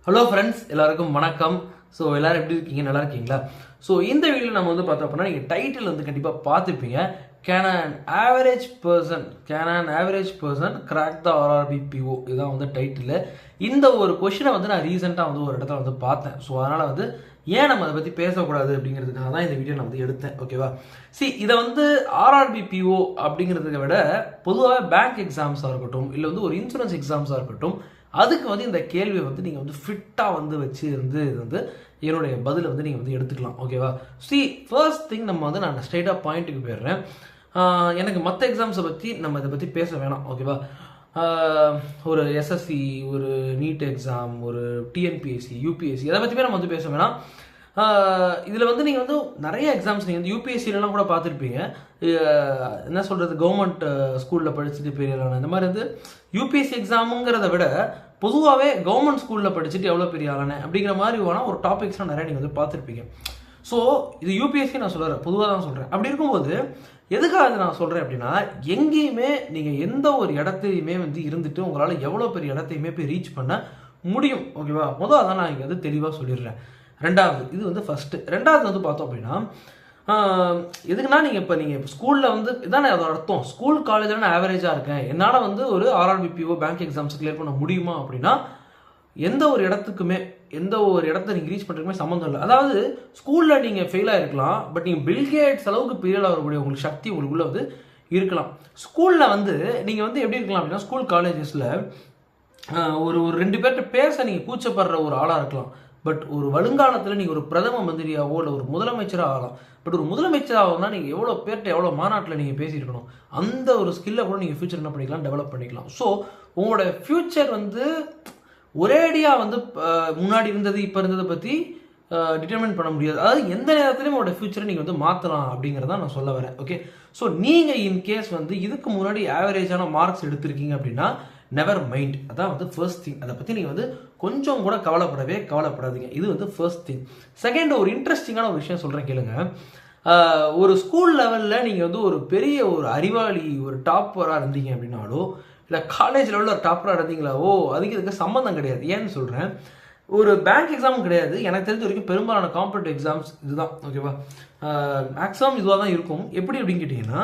Hello friends, எல்லாருக்கும் வணக்கம். So எல்லாரும் எப்படி இருக்கீங்க? நல்லா இருக்கீங்களா? ஸோ இந்த வீடியோவில் நம்ம வந்து பார்த்தோம் அப்படின்னா நீங்கள் டைட்டில் வந்து கண்டிப்பாக பார்த்துருப்பீங்க. Can an average person crack the RRB PO? இதுதான் வந்து டைட்டில். இந்த ஒரு கொஷினை வந்து நான் ரீசெண்டாக வந்து ஒரு இடத்துல வந்து பார்த்தேன். ஸோ அதனால் வந்து ஏன் நம்ம அதை பற்றி பேசக்கூடாது அப்படிங்கிறதுக்காக தான் இந்த வீடியோ நான் வந்து எடுத்தேன். ஓகேவா? இதை வந்து ஆர்ஆர்பி பிஓ அப்படிங்கிறத விட பொதுவாக பேங்க் எக்ஸாம்ஸாக இருக்கட்டும், இல்லை வந்து ஒரு இன்சூரன்ஸ் எக்ஸாம்ஸாக இருக்கட்டும், அதுக்கு வந்து இந்த கேள்வியை வந்து நீங்கள் வந்து ஃபிட்டாக வந்து வச்சு இருந்து இது வந்து என்னுடைய பதிலை வந்து நீங்கள் வந்து எடுத்துக்கலாம். ஓகேவா? ஃபர்ஸ்ட் திங் நம்ம வந்து நான் ஸ்ட்ரெயிட்டாக பாயிண்ட்டுக்கு போயிடுறேன். எனக்கு மற்ற எக்ஸாம்ஸை பற்றி நம்ம இதை பற்றி பேச வேணாம். ஓகேவா? ஒரு எஸ்எஸ்சி, ஒரு நீட் எக்ஸாம், ஒரு டிஎன்பிஎஸ்சி, யூபிஎஸ்சி, அதை பற்றியுமே நம்ம வந்து பேச வேணாம். இதில் வந்து நீங்கள் வந்து நிறைய எக்ஸாம்ஸ் நீங்கள் வந்து யூபிஎஸ்சிலலாம் கூட பார்த்துருப்பீங்க. என்ன சொல்கிறது, கவர்மெண்ட் ஸ்கூலில் படிச்சுட்டு பெரிய இந்த மாதிரி வந்து யூபிஎஸ்சி எக்ஸாமுங்கிறத விட பொதுவாகவே கவர்மெண்ட் ஸ்கூலில் படிச்சுட்டு எவ்வளோ பெரிய ஆளானே அப்படிங்கிற மாதிரி வேணால் ஒரு டாபிக்ஸ்லாம் நிறைய நீங்கள் வந்து பார்த்துருப்பீங்க. ஸோ இது யூபிஎஸ்சி நான் சொல்கிறேன், பொதுவாக தான் சொல்கிறேன். அப்படி இருக்கும்போது எதுக்காக அதை நான் சொல்கிறேன் அப்படின்னா, எங்கேயுமே நீங்கள் எந்த ஒரு இடத்தையுமே வந்து இருந்துட்டு உங்களால் எவ்வளோ பெரிய இடத்தையுமே போய் ரீச் பண்ண முடியும். ஓகேவா? அதான் நான் இங்கே வந்து தெளிவாக சொல்லிடுறேன். ரெண்டாவது, இது வந்து ஃபஸ்ட்டு. ரெண்டாவது வந்து பார்த்தோம் அப்படின்னா, எதுக்குன்னா நீங்கள் ஸ்கூலில் வந்து இதானே அதோட அர்த்தம். ஸ்கூல் காலேஜில் நான் ஆவரேஜாக இருக்கேன், என்னால் வந்து ஒரு ஆர்ஆர்பிபிஓ பேங்க் எக்ஸாம்ஸ் கிளியர் பண்ண முடியுமா அப்படின்னா, எந்த ஒரு இடத்த நீங்கள் ரீச் பண்ணுறதுக்குமே சம்மந்தம் இல்லை. அதாவது ஸ்கூலில் நீங்கள் ஃபெயிலாக இருக்கலாம், பட் நீங்கள் பில்கேட்ஸ் அளவுக்கு பெரிய வரக்கூடிய உங்களுக்கு சக்தி உங்களுக்குள்ள வந்து இருக்கலாம். ஸ்கூலில் வந்து நீங்கள் வந்து எப்படி இருக்கலாம் அப்படின்னா, ஸ்கூல் காலேஜஸில் ஒரு 2 பேர்கிட்ட பேச நீங்கள் கூச்சப்படுற ஒரு ஆளாக இருக்கலாம். பட் ஒரு வருங்காலத்தில் நீங்கள் ஒரு பிரதம மந்திரியாவோ இல்லை ஒரு முதலமைச்சராக ஆகலாம். பட் ஒரு முதலமைச்சராகனா நீங்கள் எவ்வளோ பேர்கிட்ட எவ்வளோ மாநாட்டில் நீங்கள் பேசியிருக்கணும். அந்த ஒரு ஸ்கில்லை கூட நீங்கள் ஃபியூச்சர் என்ன பண்ணிக்கலாம், டெவலப் பண்ணிக்கலாம். ஸோ உங்களோட ஃப்யூச்சர் வந்து ஒரேடியாக வந்து முன்னாடி இருந்தது இப்போ இருந்ததை பற்றி டிட்டர்மின் பண்ண முடியாது. அதாவது எந்த நேரத்துலையும் உங்களோட ஃப்யூச்சரை நீங்கள் வந்து மாற்றலாம் அப்படிங்கிறத நான் சொல்ல வரேன். ஓகே, ஸோ நீங்கள் இன்கேஸ் வந்து இதுக்கு முன்னாடி ஆவரேஜான மார்க்ஸ் எடுத்திருக்கீங்க அப்படின்னா நெவர் மைண்ட். அதான் வந்து ஃபர்ஸ்ட் திங். அதை பற்றி நீங்கள் வந்து கொஞ்சம் கூட கவலைப்படாதீங்க. இது வந்து ஃபர்ஸ்ட் திங். செகண்ட், ஒரு இன்ட்ரெஸ்டிங்கான ஒரு விஷயம் சொல்கிறேன் கேளுங்க. ஒரு ஸ்கூல் லெவலில் நீங்கள் வந்து ஒரு பெரிய ஒரு அறிவாளி, ஒரு டாப்பராக இருந்தீங்க அப்படின்னாலோ, இல்லை காலேஜ் லெவலில் ஒரு டாப்பராக இருந்தீங்களாவோ, அதுக்கு இதுக்கு சம்மந்தம் கிடையாது. ஏன்னு சொல்கிறேன், ஒரு பேங்க் எக்ஸாமும் கிடையாது. எனக்கு தெரிஞ்ச வரைக்கும் பெரும்பாலான காம்படிட்டிவ் எக்ஸாம்ஸ் இதுதான். ஓகேவா? மேக்ஸிமம் இதுவாக தான் இருக்கும். எப்படி அப்படின்னு கேட்டிங்கன்னா,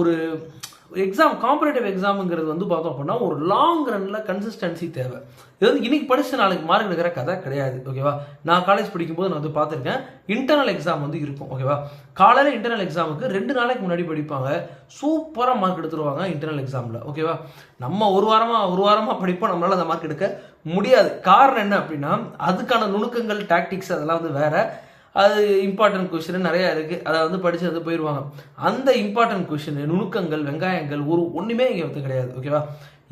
ஒரு எக்ஸாம், காம்படிட்டிவ் எக்ஸாமுங்கிறது வந்து பார்த்தோம் அப்படின்னா ஒரு லாங் ரன்னில் கன்சிஸ்டன்சி தேவை. இது வந்து இன்னைக்கு படிச்சு நாளைக்கு மார்க் எடுக்கிற கதை கிடையாது. ஓகேவா? நான் காலேஜ் படிக்கும்போது நான் வந்து பார்த்துருக்கேன், இன்டர்னல் எக்ஸாம் வந்து இருக்கும். ஓகேவா? காலையில் இன்டர்னல் எக்ஸாமுக்கு 2 நாளைக்கு முன்னாடி படிப்பாங்க, சூப்பராக மார்க் எடுத்துருவாங்க இன்டர்னல் எக்ஸாமில். ஓகேவா? நம்ம ஒரு வாரமாக படிப்போம், நம்மளால் அந்த மார்க் எடுக்க முடியாது. காரணம் என்ன அப்படின்னா, அதுக்கான நுணுக்கங்கள், டாக்டிக்ஸ் அதெல்லாம் வந்து வேற. அது இம்பார்ட்டன்ட் கொஷின் நிறையா இருக்குது, அதை வந்து படித்து வந்து போயிடுவாங்க. அந்த இம்பார்ட்டன்ட் கொஷின், நுணுக்கங்கள், வெங்காயங்கள் ஒன்றுமே இங்கே வந்து கிடையாது. ஓகேவா?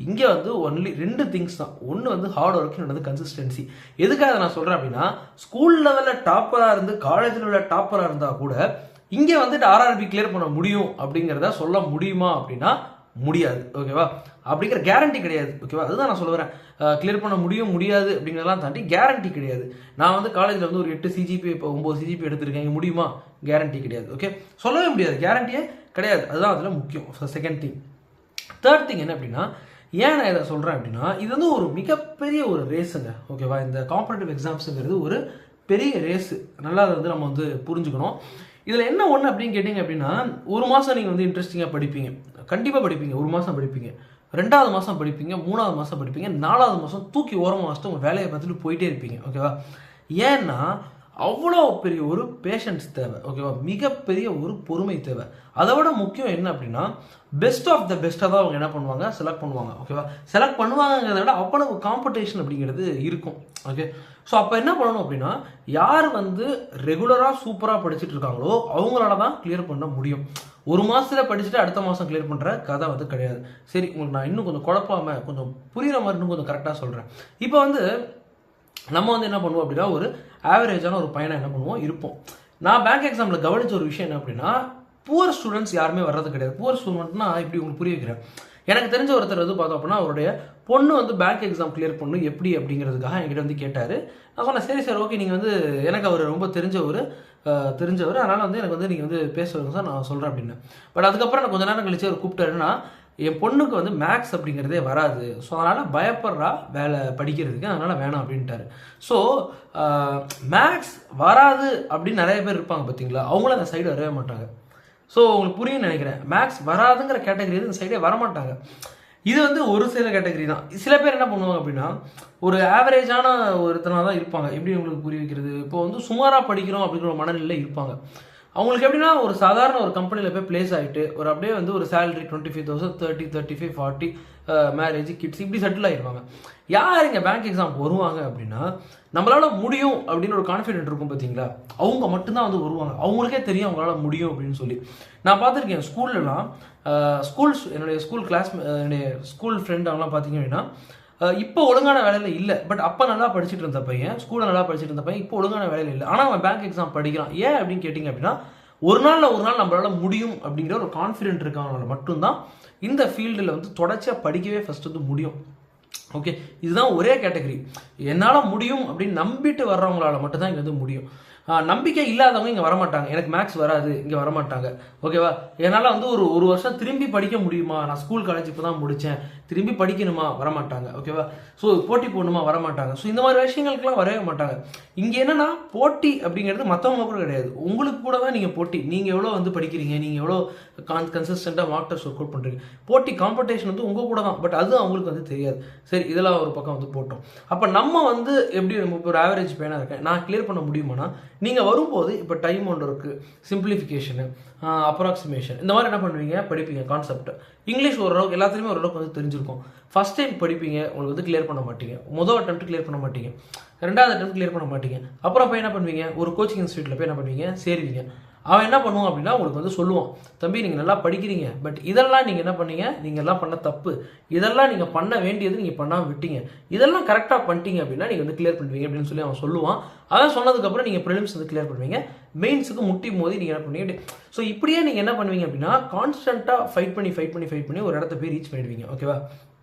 இங்கே வந்து ஒன்லி 2 திங்ஸ் தான். ஒன்று வந்து ஹார்ட் ஒர்க், இன்னொன்று வந்து கன்சிஸ்டன்சி. எதுக்காக நான் சொல்கிறேன் அப்படின்னா, ஸ்கூல் லெவலில் டாப்பராக இருந்து காலேஜ் லெவலில் டாப்பராக இருந்தால் கூட இங்கே வந்துட்டு ஆர்ஆர்பி கிளியர் பண்ண முடியும் அப்படிங்கிறத சொல்ல முடியுமா அப்படின்னா முடியாது. ஓகேவா? அப்படிங்கிற கேரண்டி கிடையாது. ஓகேவா? அதுதான் நான் சொல்ல வரேன். கிளியர் பண்ண முடியாது அப்படிங்கிறதெல்லாம் தாண்டி கேரண்டி கிடையாது. நான் வந்து காலேஜில் வந்து ஒரு 8 சிஜிபி, இப்போ 9 சிஜிபி எடுத்திருக்கேன், முடியுமா? கேரண்டி கிடையாது. ஓகே, சொல்லவே முடியாது, கேரண்டியே கிடையாது. அதுதான் அதில் முக்கியம். Second thing. தேர்ட் திங் என்ன அப்படின்னா, ஏன் நான் இதை சொல்கிறேன் அப்படின்னா, இது வந்து ஒரு மிகப்பெரிய ஒரு ரேஸுங்க. ஓகேவா? இந்த காம்படிட்டிவ் எக்ஸாம்ஸுங்கிறது ஒரு பெரிய ரேஸு. நல்லா அதை வந்து நம்ம வந்து புரிஞ்சுக்கணும். இதில் என்ன ஒன்று அப்படின்னு கேட்டிங்க அப்படின்னா, ஒரு மாதம் நீங்கள் வந்து இன்ட்ரெஸ்டிங்காக படிப்பீங்க, கண்டிப்பாக படிப்பீங்க. ஒரு மாதம் படிப்பீங்க, 2வது மாதம் படிப்பீங்க, 3வது மாதம் படிப்பீங்க, 4வது மாதம் தூக்கி ஓரமாக வச்சுட்டு உங்கள் வேலையை பார்த்துட்டு போயிட்டே இருப்பீங்க. ஓகேவா? ஏன்னா அவ்வளோ பெரிய ஒரு பேஷன்ஸ் தேவை. ஓகேவா? மிகப்பெரிய ஒரு பொறுமை தேவை. அதை விட முக்கியம் என்ன அப்படின்னா, பெஸ்ட் ஆஃப் த பெஸ்ட்டாக தான் அவங்க என்ன பண்ணுவாங்க, செலக்ட் பண்ணுவாங்க. ஓகேவா? செலக்ட் பண்ணுவாங்கிறத விட அவ்வளவு காம்படிஷன் அப்படிங்கிறது இருக்கும். ஓகே, ஸோ அப்போ என்ன பண்ணணும் அப்படின்னா, யார் வந்து ரெகுலராக சூப்பராக படிச்சுட்டு இருக்காங்களோ அவங்களால தான் கிளியர் பண்ண முடியும். ஒரு மாதத்தில் படிச்சுட்டு அடுத்த மாதம் கிளியர் பண்ணுற கதை வந்து கிடையாது. சரி, உங்களுக்கு நான் இன்னும் கொஞ்சம் குழப்பாமல் கொஞ்சம் புரிகிற மாதிரி இன்னும் கொஞ்சம் கரெக்டாக சொல்கிறேன். இப்போ வந்து நம்ம வந்து என்ன பண்ணுவோம் அப்படின்னா, ஒரு ஆவரேஜான ஒரு பையனை என்ன பண்ணுவோம் இருப்போம். நான் பேங்க் எக்ஸாமில் கவனிச்ச ஒரு விஷயம் என்ன அப்படின்னா, புவர் ஸ்டூடெண்ட்ஸ் யாருமே வர்றது கிடையாது. புவர் ஸ்டூடெண்ட்னா இப்படி உங்களுக்கு புரிய வைக்கிறேன். எனக்கு தெரிஞ்ச ஒருத்தர் வந்து பார்த்தோம் அப்படின்னா, அவருடைய பொண்ணு வந்து பேங்க் எக்ஸாம் கிளியர் பண்ணணும் எப்படி அப்படிங்கிறதுக்காக என்கிட்ட வந்து கேட்டார். நான் சொன்னேன், சரி சார், ஓகே, நீங்கள் வந்து எனக்கு அவர் ரொம்ப தெரிஞ்சவர், அதனால் வந்து எனக்கு வந்து நீங்கள் வந்து பேசுவாங்க சார், நான் சொல்கிறேன் அப்படின்னு. பட் அதுக்கப்புறம் நான் கொஞ்ச நேரம் கழிச்சு அவர் கூப்பிட்டாருன்னா, என் பொண்ணுக்கு வந்து மேக்ஸ் அப்படிங்கிறதே வராது, ஸோ அதனால் பயப்படுறா வேலை படிக்கிறதுக்கு, அதனால் வேணாம் அப்படின்ட்டாரு. ஸோ மேக்ஸ் வராது அப்படின்னு நிறைய பேர் இருப்பாங்க பார்த்தீங்களா, அவங்களும் அந்த சைடு வரவே மாட்டாங்க. ஸோ உங்களுக்கு புரியும்னு நினைக்கிறேன். மேக்ஸ் வராதுங்கிற கேட்டகரி இந்த சைடே வரமாட்டாங்க. இது வந்து ஒரு சில கேட்டகரி தான். சில பேர் என்ன பண்ணுவாங்க அப்படின்னா, ஒரு ஆவரேஜான ஒருத்தனாக தான் இருப்பாங்க. எப்படி உங்களுக்கு புரிய வைக்கிறது, இப்போ வந்து சுமாராக படிக்கிறோம் அப்படிங்கிற ஒரு மனநிலையில் இருப்பாங்க. அவங்களுக்கு எப்படின்னா, ஒரு சாதாரண ஒரு கம்பெனியில் போய் பிளேஸ் ஆகிட்டு ஒரு அப்படியே வந்து ஒரு சேலரி 25,000 30 35 40 மேரேஜ் கிட்ஸ் இப்படி செட்டில் ஆகிடுவாங்க. யார் இங்கே பேங்க் எக்ஸாம் வருவாங்க அப்படின்னா, நம்மளால முடியும் அப்படின்னு ஒரு கான்ஃபிடென்ட் இருக்கும் பார்த்தீங்களா, அவங்க மட்டும்தான் வந்து வருவாங்க. அவங்களுக்கே தெரியும் அவங்களால முடியும் அப்படின்னு சொல்லி. நான் பார்த்துருக்கேன் ஸ்கூல்லலாம், என்னுடைய ஸ்கூல் கிளாஸ், என்னுடைய ஸ்கூல் ஃப்ரெண்ட் அவங்களாம் பார்த்தீங்க அப்படின்னா, இப்போ ஒழுங்கான வேலையில் இல்லை. பட் அப்போ நல்லா படிச்சுட்டு இருந்த பையன், ஸ்கூலில் நல்லா படிச்சுட்டு இருந்த பையன் இப்போ ஒழுங்கான வேலையில் இல்லை. ஆனால் அவன் பேங்க் எக்ஸாம் படிக்கிறான். ஏன் அப்படின்னு கேட்டிங்க அப்படின்னா, ஒரு நாள் நம்மளால முடியும் அப்படிங்கிற ஒரு கான்ஃபிடென்ட் இருக்கவங்களால மட்டும்தான் இந்த ஃபீல்டில் வந்து தொடர்ச்சியாக படிக்கவே ஃபர்ஸ்ட் வந்து முடியும். ஓகே, இதுதான் ஒரே கேட்டகரி. என்னால் முடியும் அப்படின்னு நம்பிட்டு வர்றவங்களால மட்டும்தான் இங்கே வந்து முடியும். நம்பிக்கை இல்லாதவங்க இங்கே வரமாட்டாங்க. எனக்கு மேக்ஸ் வராது, இங்கே வரமாட்டாங்க. ஓகேவா, என்னால் வந்து ஒரு வருஷம் திரும்பி படிக்க முடியுமா, நான் ஸ்கூல் காலேஜ் இப்போ தான் முடித்தேன், திரும்பி படிக்கணுமா, வரமாட்டாங்க. ஓகேவா, ஸோ போட்டி போடணுமா, வரமாட்டாங்க. ஸோ இந்த மாதிரி விஷயங்களுக்குலாம் வரவே மாட்டாங்க. இங்கே என்னன்னா, போட்டி அப்படிங்கிறது மற்றவங்க கூட கிடையாது, உங்களுக்கு கூட தான் நீங்கள் போட்டி. நீங்கள் எவ்வளோ வந்து படிக்கிறீங்க, நீங்கள் எவ்வளோ கன்சிஸ்டண்ட்டாக மார்க் டெஸ்ட் ஒர்க் அவுட் பண்ணுறீங்க, போட்டி காம்படிஷன் வந்து உங்கள் கூட தான். பட் அது அவங்களுக்கு வந்து தெரியாது. சரி, இதெல்லாம் ஒரு பக்கம் வந்து போட்டோம். அப்போ நம்ம வந்து எப்படி, நம்ம இப்போ ஒரு ஆவரேஜ் பையனாக இருக்கேன், நான் கிளியர் பண்ண முடியுமானா, நீங்கள் வரும்போது இப்போ டைம் ஒன்று இருக்குது, சிம்பிளிஃபிகேஷனு, அப்ராக்சிமேஷன், இந்த மாதிரி என்ன பண்ணுவீங்க, படிப்பீங்க கான்செப்ட். இங்கிலீஷ் ஓரளவுக்கு எல்லாத்துலேயுமே ஓரளவுக்கு வந்து தெரிஞ்சிருக்கும். ஃபர்ஸ்ட் டைம் படிப்பீங்க, உங்களுக்கு வந்து கிளியர் பண்ண மாட்டீங்க. முதல் அட்டெம்ப்ட் கிளியர் பண்ண மாட்டீங்க, ரெண்டாவது அட்டெம்ப்ட் கிளியர் பண்ண மாட்டீங்க. அப்புறம் போய் என்ன பண்ணுவீங்க, ஒரு கோச்சிங் இன்ஸ்டியூட்டில் போய் என்ன பண்ணுவீங்க, சேருவீங்க. அவன் என்ன பண்ணுவான் அப்படின்னா, உங்களுக்கு வந்து சொல்லுவான், தம்பி நீங்கள் நல்லா படிக்கிறீங்க, பட் இதெல்லாம் நீங்கள் என்ன பண்ணீங்க, நீங்கள் எல்லாம் பண்ண தப்பு, இதெல்லாம் நீங்கள் பண்ண வேண்டியது நீங்கள் பண்ணாமல் விட்டீங்க, இதெல்லாம் கரெக்டாக பண்ணிட்டீங்க அப்படின்னா நீங்கள் வந்து கிளியர் பண்ணுவீங்க அப்படின்னு சொல்லி அவன் சொல்லுவான். அதான் சொன்னதுக்கப்புறம் நீங்கள் ப்ரிலிம்ஸ் வந்து கிளியர் பண்ணுவீங்க. மெயின்ஸுக்கு முட்டி மோதி நீங்கள் என்ன பண்ணுவீங்க. ஸோ இப்படியே நீங்கள் என்ன பண்ணுவீங்க அப்படின்னா, கான்ஸ்டண்ட்டாக ஃபைட் பண்ணி ஒரு இடத்த போய் ரீச் பண்ணிடுவீங்க. ஓகேவா,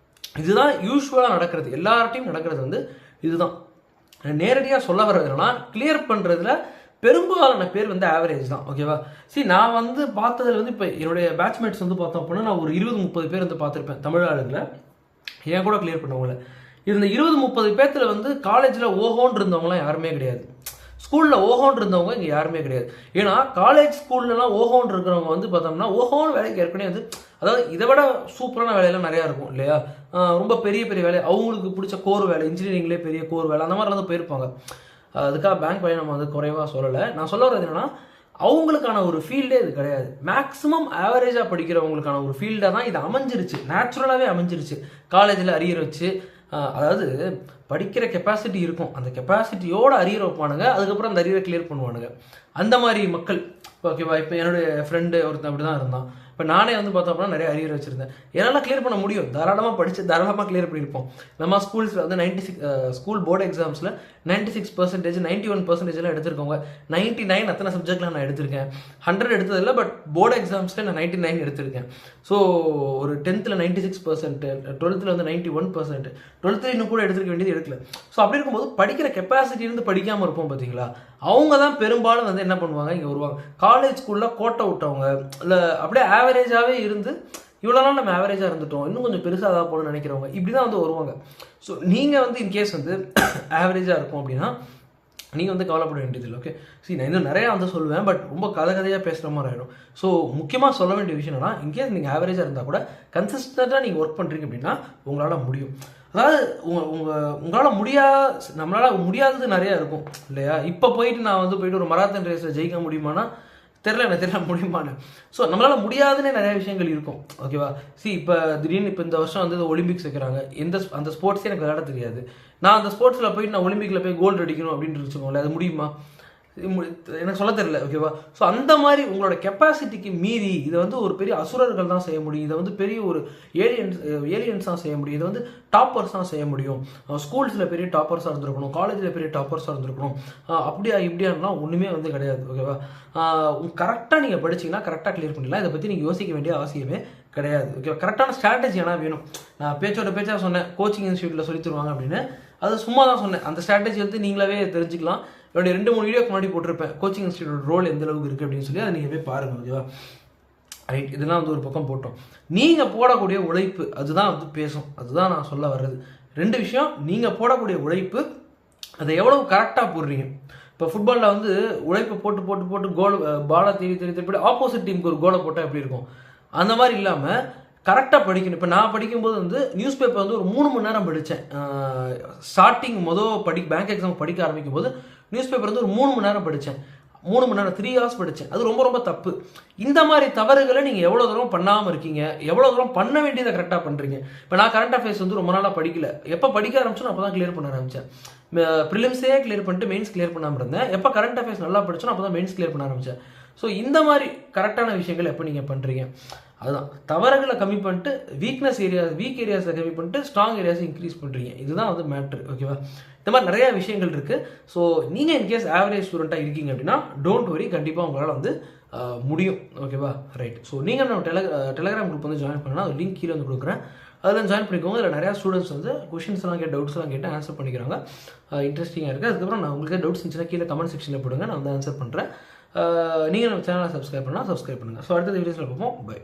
இதுதான் யூஸ்வலாக நடக்கிறது, எல்லார்ட்டையும் நடக்கிறது வந்து இதுதான். நேரடியாக சொல்ல வர்றதுனா, கிளியர் பண்ணுறதுல பெரும்பாலான பேர் வந்து ஆவரேஜ் தான். ஓகேவா, சரி, நான் வந்து பார்த்ததில் வந்து இப்போ என்னுடைய பேட்ச்மேட்ஸ் வந்து பார்த்தோம் அப்படின்னா, நான் ஒரு 20-30 பேர் வந்து பார்த்துருப்பேன் தமிழ் ஆளுங்களை, என் கூட கிளியர் பண்ணவங்கள. இந்த 20-30 பேர்த்தில் வந்து காலேஜில் ஓஹோன்னு இருந்தவங்களாம் யாருமே கிடையாது, ஸ்கூலில் ஓஹோன்னு இருந்தவங்க இங்கே யாருமே கிடையாது. ஏன்னா காலேஜ் ஸ்கூல்லலாம் ஓஹோன்னு இருக்கிறவங்க வந்து பார்த்தோம்னா, ஓஹோன்னு வேலைக்கு ஏற்கனவே வந்து, அதாவது இதை விட சூப்பரான வேலையெல்லாம் நிறையா இருக்கும் இல்லையா, ரொம்ப பெரிய பெரிய வேலை, அவங்களுக்கு பிடிச்ச கோர் வேலை, இன்ஜினியரிங்லேயே பெரிய கோர் வேலை, அந்த மாதிரிலாம் வந்து போயிருப்பாங்க. அதுக்காக பேங்க் பையன் நம்ம வந்து குறைவாக சொல்லலை. நான் சொல்ல வர்றது என்னன்னா, அவங்களுக்கான ஒரு ஃபீல்டே இது கிடையாது. மேக்ஸிமம் ஆவரேஜாக படிக்கிறவங்களுக்கான ஒரு ஃபீல்டாக தான் இது அமைஞ்சிருச்சு, நேச்சுரலாகவே அமைஞ்சிருச்சு. காலேஜில் அரியர் வச்சு, அதாவது படிக்கிற கெப்பாசிட்டி இருக்கும், அந்த கெப்பாசிட்டியோட அரியர் வைப்பானுங்க, அதுக்கப்புறம் அந்த அரியரை கிளியர் பண்ணுவானுங்க. அந்த மாதிரி மக்கள். ஓகேவா, இப்போ என்னுடைய ஃப்ரெண்டு ஒருத்தன் அப்படி தான் இருந்தான். இப்போ நானே வந்து பார்த்தோம் அப்படின்னா நிறைய அரியர் வச்சுருந்தேன். என்னால் கிளியர் பண்ண முடியும், தாராளமாக படித்து தாராளமாக கிளியர் பண்ணியிருப்போம். நம்ம ஸ்கூல்ஸில் வந்து 96 ஸ்கூல் போர்டு எக்ஸாம்ஸில் 96%, 91% எடுத்திருக்கோங்க. 99 அத்தனை சப்ஜெக்டில் நான் எடுத்திருக்கேன். 100 எடுத்ததில்லை, பட் போர்டு எக்ஸாம்ஸில் நான் 99 எடுத்திருக்கேன். ஸோ ஒரு 10th 96%, 12th வந்து 91%, 12th இன்னும் கூட எடுத்துருக்க வேண்டியது எடுக்கல. ஸோ அப்படி இருக்கும்போது படிக்கிற கெப்பாசிட்டி இருந்து படிக்காமல் இருப்போம் பார்த்தீங்களா, அவங்க தான் பெரும்பாலும் வந்து என்ன பண்ணுவாங்க, இங்கே வருவாங்க. காலேஜ் ஸ்கூலில் கோட்டை விட்டவங்க, இல்லை அப்படியே ஆவரேஜாகவே இருந்து, இவ்வளோ நாள் நம்ம ஆவரேஜாக இருந்துட்டோம், இன்னும் கொஞ்சம் பெருசாக தான் போகணும்னு நினைக்கிறவங்க, இப்படி தான் வந்து வருவாங்க. ஸோ நீங்கள் வந்து இன்கேஸ் வந்து ஆவரேஜாக இருக்கும் அப்படின்னா நீங்கள் வந்து கவலைப்பட வேண்டியதில்லை. ஓகே, சரி, நான் இன்னும் நிறையா வந்து சொல்லுவேன், பட் ரொம்ப கதையாக பேசுகிற மாதிரி ஆகிடும். ஸோ முக்கியமாக சொல்ல வேண்டிய விஷயம் என்னன்னா, இன்கேஸ் நீங்கள் ஆவரேஜாக இருந்தால் கூட கன்சிஸ்டண்ட்டாக நீங்கள் ஒர்க் பண்ணுறீங்க அப்படின்னா உங்களால் முடியும். அதாவது உங்களால் நம்மளால் முடியாதது நிறையா இருக்கும் இல்லையா. இப்போ போயிட்டு நான் வந்து போயிட்டு ஒரு மராத்தன் ரேஸில் ஜெயிக்க முடியுமானா தெரியல முடியுமான்னு. ஸோ நம்மளால் முடியாதுன்னே நிறைய விஷயங்கள் இருக்கும். ஓகேவா, இப்போ திடீர்னு இப்போ இந்த வருஷம் வந்து ஒலிம்பிக்ஸ் வைக்கிறாங்க, அந்த ஸ்போர்ட்ஸே எனக்கு விளையாட தெரியாது, நான் அந்த ஸ்போர்ட்ஸில் போயிட்டு நான் ஒலிம்பிக்கில் போய் கோல்டு அடிக்கணும் அப்படின்னு வச்சுக்கோங்களேன், அது முடியுமா, எனக்கு சொல்ல தெரியல. ஓகேவா, ஸோ அந்த மாதிரி உங்களோட கெப்பாசிட்டிக்கு மீறி இதை வந்து ஒரு பெரிய அசுரர்கள் தான் செய்ய முடியும், இதை வந்து பெரிய ஒரு ஏலியன்ஸ் தான் செய்ய முடியும், இதை வந்து டாப்பர்ஸ் தான் செய்ய முடியும். ஸ்கூல்ஸில் பெரிய டாப்பர்ஸாக இருந்திருக்கணும், காலேஜில் பெரிய டாப்பர்ஸாக இருந்திருக்கணும், அப்படியா இப்படியானலாம் ஒன்றுமே வந்து கிடையாது. ஓகேவா, கரெக்டாக நீங்கள் படிச்சிங்கன்னா கரெக்டாக கிளியர் பண்ணிடலாம். இதை பற்றி நீங்கள் யோசிக்க வேண்டிய அவசியமே கிடையாது. ஓகே, கரெக்டான ஸ்ட்ராட்டஜி ஆனால் வேணும். நான் பேச்சாக சொன்னேன் கோச்சிங் இன்ஸ்டியூட்டில் சொல்லி தருவாங்க அப்படின்னு, அது சும்மா தான் சொன்னேன். அந்த ஸ்ட்ராட்டஜி வந்து நீங்களாவே தெரிஞ்சுக்கலாம். என்னுடைய 2-3 வீடியோக்கு முன்னாடி போட்டிருப்பேன், கோச்சிங் இன்ஸ்டியூட் ரோல் எந்த அளவுக்கு இருக்குது அப்படின்னு சொல்லி, அதை நீங்கள் போய் பாருங்கள். ஓகேவா, ரைட், இதெல்லாம் வந்து ஒரு பக்கம் போட்டோம். நீங்கள் போடக்கூடிய உழைப்பு அதுதான் வந்து பேசும். அதுதான் நான் சொல்ல வர்றது. 2 விஷயம், நீங்கள் போடக்கூடிய உழைப்பு அதை எவ்வளவு கரெக்டாக போடுறீங்க. இப்போ ஃபுட்பாலில் வந்து உழைப்பை போட்டு போட்டு போட்டு கோல் பாலை திருப்பி ஆப்போசிட் டீமுக்கு ஒரு கோலை போட்டால் எப்படி இருக்கும், அந்த மாதிரி இல்லாமல் கரெக்டாக படிக்கணும். இப்போ நான் படிக்கும்போது வந்து நியூஸ் பேப்பர் வந்து ஒரு 3 மணி நேரம் படித்தேன். ஸ்டார்டிங் பேங்க் எக்ஸாம் படிக்க ஆரம்பிக்கும் போது நியூஸ் பேப்பர் வந்து ஒரு 3 மணி நேரம் படித்தேன். 3 மணி நேரம் 3 ஹவர்ஸ் படித்தேன். அது ரொம்ப ரொம்ப தப்பு. இந்த மாதிரி தவறுகளை நீங்கள் எவ்வளோ தூரம் பண்ணாமல் இருக்கீங்க, எவ்வளோ தூரம் பண்ண வேண்டியதை கரெக்டாக பண்ணுறீங்க. இப்போ நான் கரண்ட் அஃபேர்ஸ் வந்து ரொம்ப நாளாக படிக்கல. எப்போ படிக்க ஆரம்பிச்சோம் அப்போ தான் கிளியர் பண்ண ஆரம்பித்தேன். ப்ரிலிம்ஸே கிளியர் பண்ணிட்டு மெயின்ஸ் கிளியர் பண்ணாமல் இருந்தேன். எப்போ கரண்ட் அஃபேர்ஸ் நல்லா படிச்சோம் அப்போ தான் மெயின்ஸ் கிளியர் பண்ண ஆரம்பித்தேன். ஸோ இந்த மாதிரி கரெக்டான விஷயங்கள் எப்போ நீங்கள் பண்ணுறீங்க, அதுதான் தவறுகளை கம்மி பண்ணிட்டு வீக் ஏரியாஸை கம்மி பண்ணிட்டு ஸ்ட்ராங் ஏரியாஸை இன்க்ரீஸ் பண்ணுறீங்க. இதுதான் வந்து மேட்ரு. ஓகேவா? இந்த மாதிரி நிறையா விஷயங்கள் இருக்குது. ஸோ நீங்கள் இன்கேஸ் ஆவரேஜ் ஸ்டூடெண்ட்டாக இருக்கீங்க அப்படின்னா டோன்ட் வரி, கண்டிப்பாக உங்களால் வந்து முடியும். ஓகேவா? ரைட். ஸோ நீங்கள் நம்ம டெலகிராம் குரூப் வந்து ஜாயின் பண்ணலாம். அது லிங்க் கீழே வந்து கொடுக்குறேன். அதில் ஜாயின் பண்ணிக்கோங்க. இதில் நிறையா ஸ்டூடெண்ட்ஸ் வந்து கொஷின்ஸ் எல்லாம் டவுட்ஸ்லாம் கேட்டு ஆன்சர் பண்ணிக்கிறாங்க. இன்ட்ரெஸ்டிங்காக இருக்குது. அதுக்கப்புறம் நான் உங்களுக்கு டவுட்ஸ் இருந்துச்சுன்னா கீழே கமெண்ட் செக்ஷனில் போடுங்க, நான் வந்து ஆன்சர் பண்ணுறேன். நீங்கள் நம்ம சேனலை சப்ஸ்கிரைப் பண்ணலாம், சப்ஸ்கிரைப் பண்ணுங்கள். ஸோ அடுத்த வீடியோஸில் பார்ப்போம். பை.